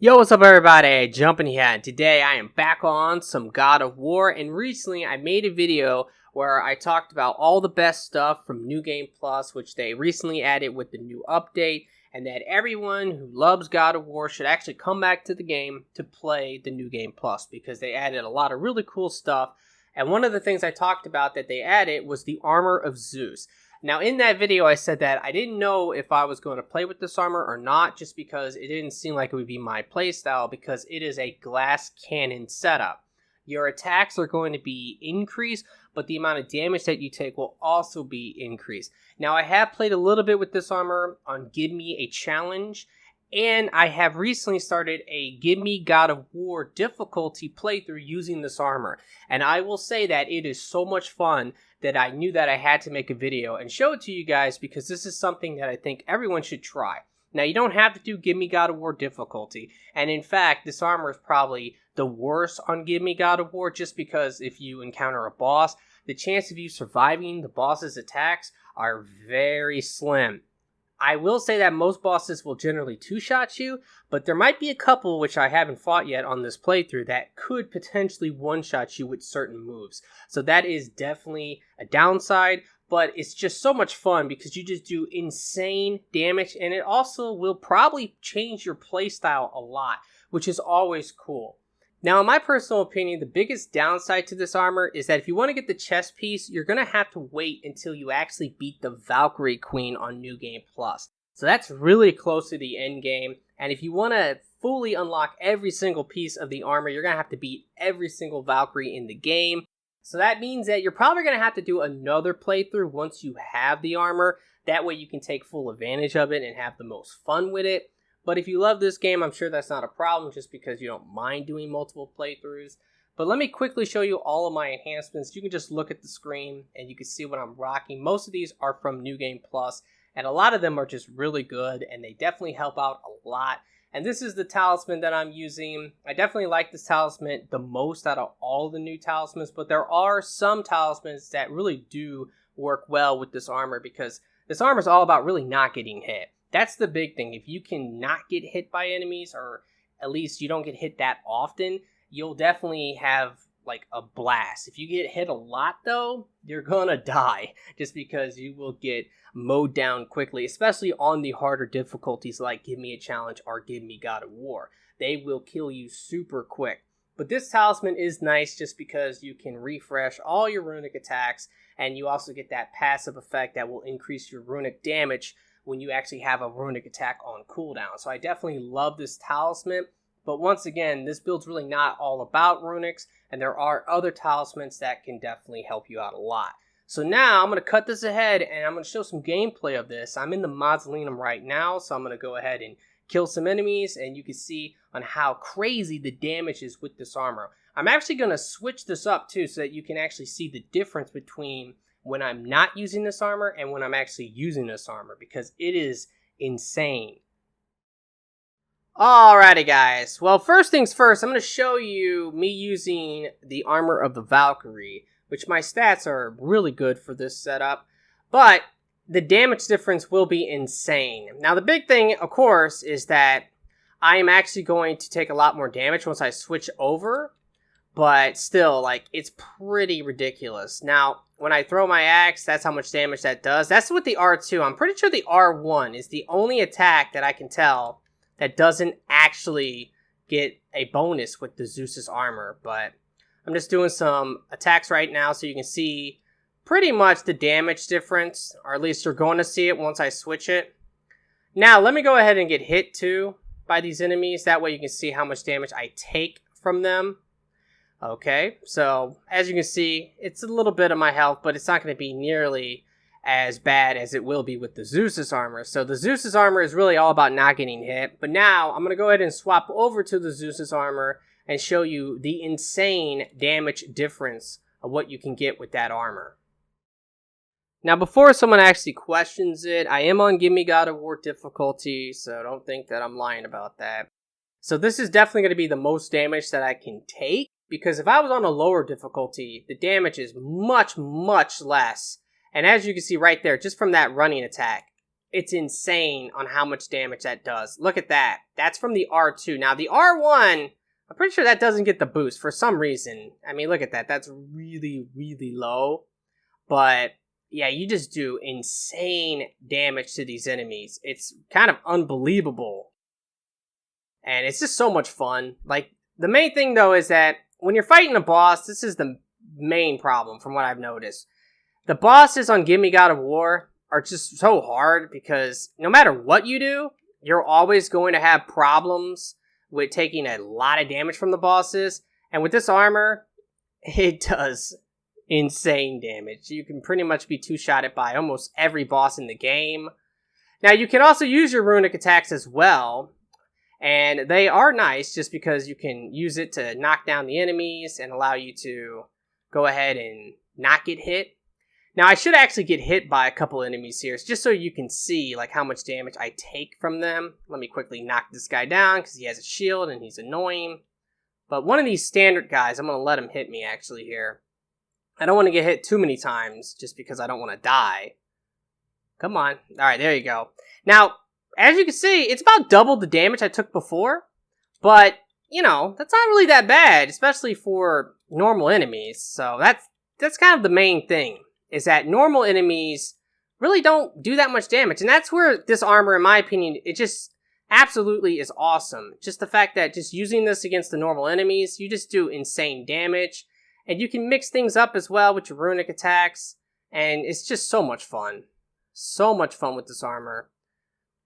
Yo, what's up everybody? Jumping here, and today I am back on some God of War, and recently I made a video where I talked about all the best stuff from New Game Plus, which they recently added with the new update, and that everyone who loves God of War should actually come back to the game to play the New Game Plus, because they added a lot of really cool stuff. And one of the things I talked about that they added was the armor of Zeus. Now, in that video, I said that I didn't know if I was going to play with this armor or not, just because it didn't seem like it would be my playstyle, because it is a glass cannon setup. Your attacks are going to be increased, but the amount of damage that you take will also be increased. Now, I have played a little bit with this armor on Give Me a Challenge, and I have recently started a Give Me God of War difficulty playthrough using this armor. And I will say that it is so much fun that I knew that I had to make a video and show it to you guys, because this is something that I think everyone should try. Now, you don't have to do Give Me God of War difficulty. And in fact, this armor is probably the worst on Give Me God of War, just because if you encounter a boss, the chance of you surviving the boss's attacks are very slim. I will say that most bosses will generally two-shot you, but there might be a couple, which I haven't fought yet on this playthrough, that could potentially one-shot you with certain moves. So that is definitely a downside, but it's just so much fun because you just do insane damage, and it also will probably change your playstyle a lot, which is always cool. Now, in my personal opinion, the biggest downside to this armor is that if you want to get the chest piece, you're going to have to wait until you actually beat the Valkyrie Queen on New Game Plus. So that's really close to the end game, and if you want to fully unlock every single piece of the armor, you're going to have to beat every single Valkyrie in the game. So that means that you're probably going to have to do another playthrough once you have the armor. That way you can take full advantage of it and have the most fun with it. But if you love this game, I'm sure that's not a problem, just because you don't mind doing multiple playthroughs. But let me quickly show you all of my enhancements. You can just look at the screen and you can see what I'm rocking. Most of these are from New Game Plus, and a lot of them are just really good, and they definitely help out a lot. And this is the talisman that I'm using. I definitely like this talisman the most out of all the new talismans, but there are some talismans that really do work well with this armor, because this armor is all about really not getting hit. That's the big thing. If you can not get hit by enemies, or at least you don't get hit that often, you'll definitely have like a blast. If you get hit a lot though, you're gonna die, just because you will get mowed down quickly, especially on the harder difficulties like Give Me a Challenge or Give Me God of War. They will kill you super quick. But this talisman is nice just because you can refresh all your runic attacks, and you also get that passive effect that will increase your runic damage when you actually have a runic attack on cooldown. So I definitely love this talisman, but once again, this build's really not all about runics, and there are other talismans that can definitely help you out a lot. So now I'm going to cut this ahead, and I'm going to show some gameplay of this. I'm in the mausoleum right now, so I'm going to go ahead and kill some enemies, and you can see on how crazy the damage is with this armor. I'm actually going to switch this up too, so that you can actually see the difference between when I'm not using this armor and when I'm actually using this armor, because it is insane. Alrighty guys, well, first things first, I'm going to show you me using the armor of the Valkyrie, which my stats are really good for this setup, but the damage difference will be insane. Now the big thing, of course, is that I am actually going to take a lot more damage once I switch over, but still, like, it's pretty ridiculous. Now, when I throw my axe, that's how much damage that does. That's with the R2. I'm pretty sure the R1 is the only attack that I can tell that doesn't actually get a bonus with the Zeus's armor. But I'm just doing some attacks right now so you can see pretty much the damage difference, or at least you're going to see it once I switch it. Now, let me go ahead and get hit too by these enemies. That way you can see how much damage I take from them. Okay, so as you can see, it's a little bit of my health, but it's not going to be nearly as bad as it will be with the Zeus's armor. So the Zeus's armor is really all about not getting hit. But now I'm going to go ahead and swap over to the Zeus's armor and show you the insane damage difference of what you can get with that armor. Now, before someone actually questions it, I am on Give Me God of War difficulty, so don't think that I'm lying about that. So this is definitely going to be the most damage that I can take, because if I was on a lower difficulty, the damage is much, much less. And as you can see right there, just from that running attack, it's insane on how much damage that does. Look at that. That's from the R2. Now, the R1, I'm pretty sure that doesn't get the boost for some reason. I mean, look at that. That's really, really low. But, yeah, you just do insane damage to these enemies. It's kind of unbelievable. And it's just so much fun. Like, the main thing, though, is that when you're fighting a boss, this is the main problem from what I've noticed. The bosses on Gimme God of War are just so hard because no matter what you do, you're always going to have problems with taking a lot of damage from the bosses. And with this armor, it does insane damage. You can pretty much be two-shotted by almost every boss in the game. Now, you can also use your runic attacks as well. And they are nice just because you can use it to knock down the enemies and allow you to go ahead and not get hit. Now, I should actually get hit by a couple enemies here, just so you can see like how much damage I take from them. Let me quickly knock this guy down because he has a shield and he's annoying. But one of these standard guys, I'm going to let him hit me actually here. I don't want to get hit too many times just because I don't want to die. Come on. All right, there you go. Now, as you can see, it's about double the damage I took before. But, you know, that's not really that bad, especially for normal enemies. So that's kind of the main thing, is that normal enemies really don't do that much damage. And that's where this armor, in my opinion, it just absolutely is awesome. Just the fact that just using this against the normal enemies, you just do insane damage. And you can mix things up as well with your runic attacks. And it's just so much fun. So much fun with this armor.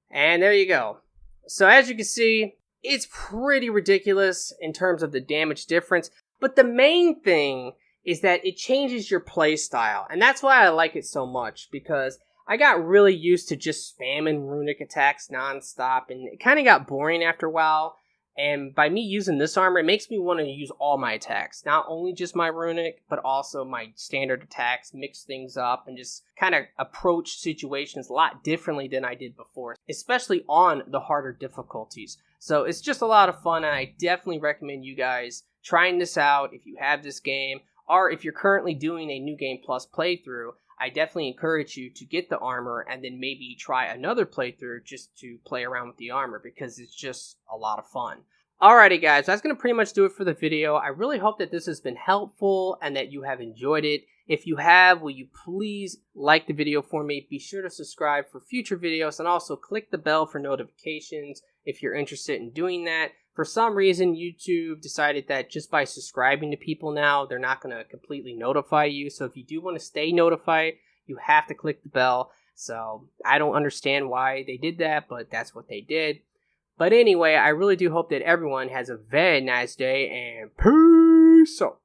And there you go. So as you can see, it's pretty ridiculous in terms of the damage difference. But the main thing is that it changes your playstyle. And that's why I like it so much, because I got really used to just spamming runic attacks nonstop, and it kind of got boring after a while. And by me using this armor, it makes me want to use all my attacks. Not only just my runic, but also my standard attacks, mix things up, and just kind of approach situations a lot differently than I did before, especially on the harder difficulties. So it's just a lot of fun, and I definitely recommend you guys trying this out if you have this game, or if you're currently doing a New Game Plus playthrough. I definitely encourage you to get the armor and then maybe try another playthrough just to play around with the armor, because it's just a lot of fun. Alrighty guys, that's going to pretty much do it for the video. I really hope that this has been helpful and that you have enjoyed it. If you have, will you please like the video for me? Be sure to subscribe for future videos and also click the bell for notifications if you're interested in doing that. For some reason, YouTube decided that just by subscribing to people now, they're not going to completely notify you. So if you do want to stay notified, you have to click the bell. So I don't understand why they did that, but that's what they did. But anyway, I really do hope that everyone has a very nice day, and peace out.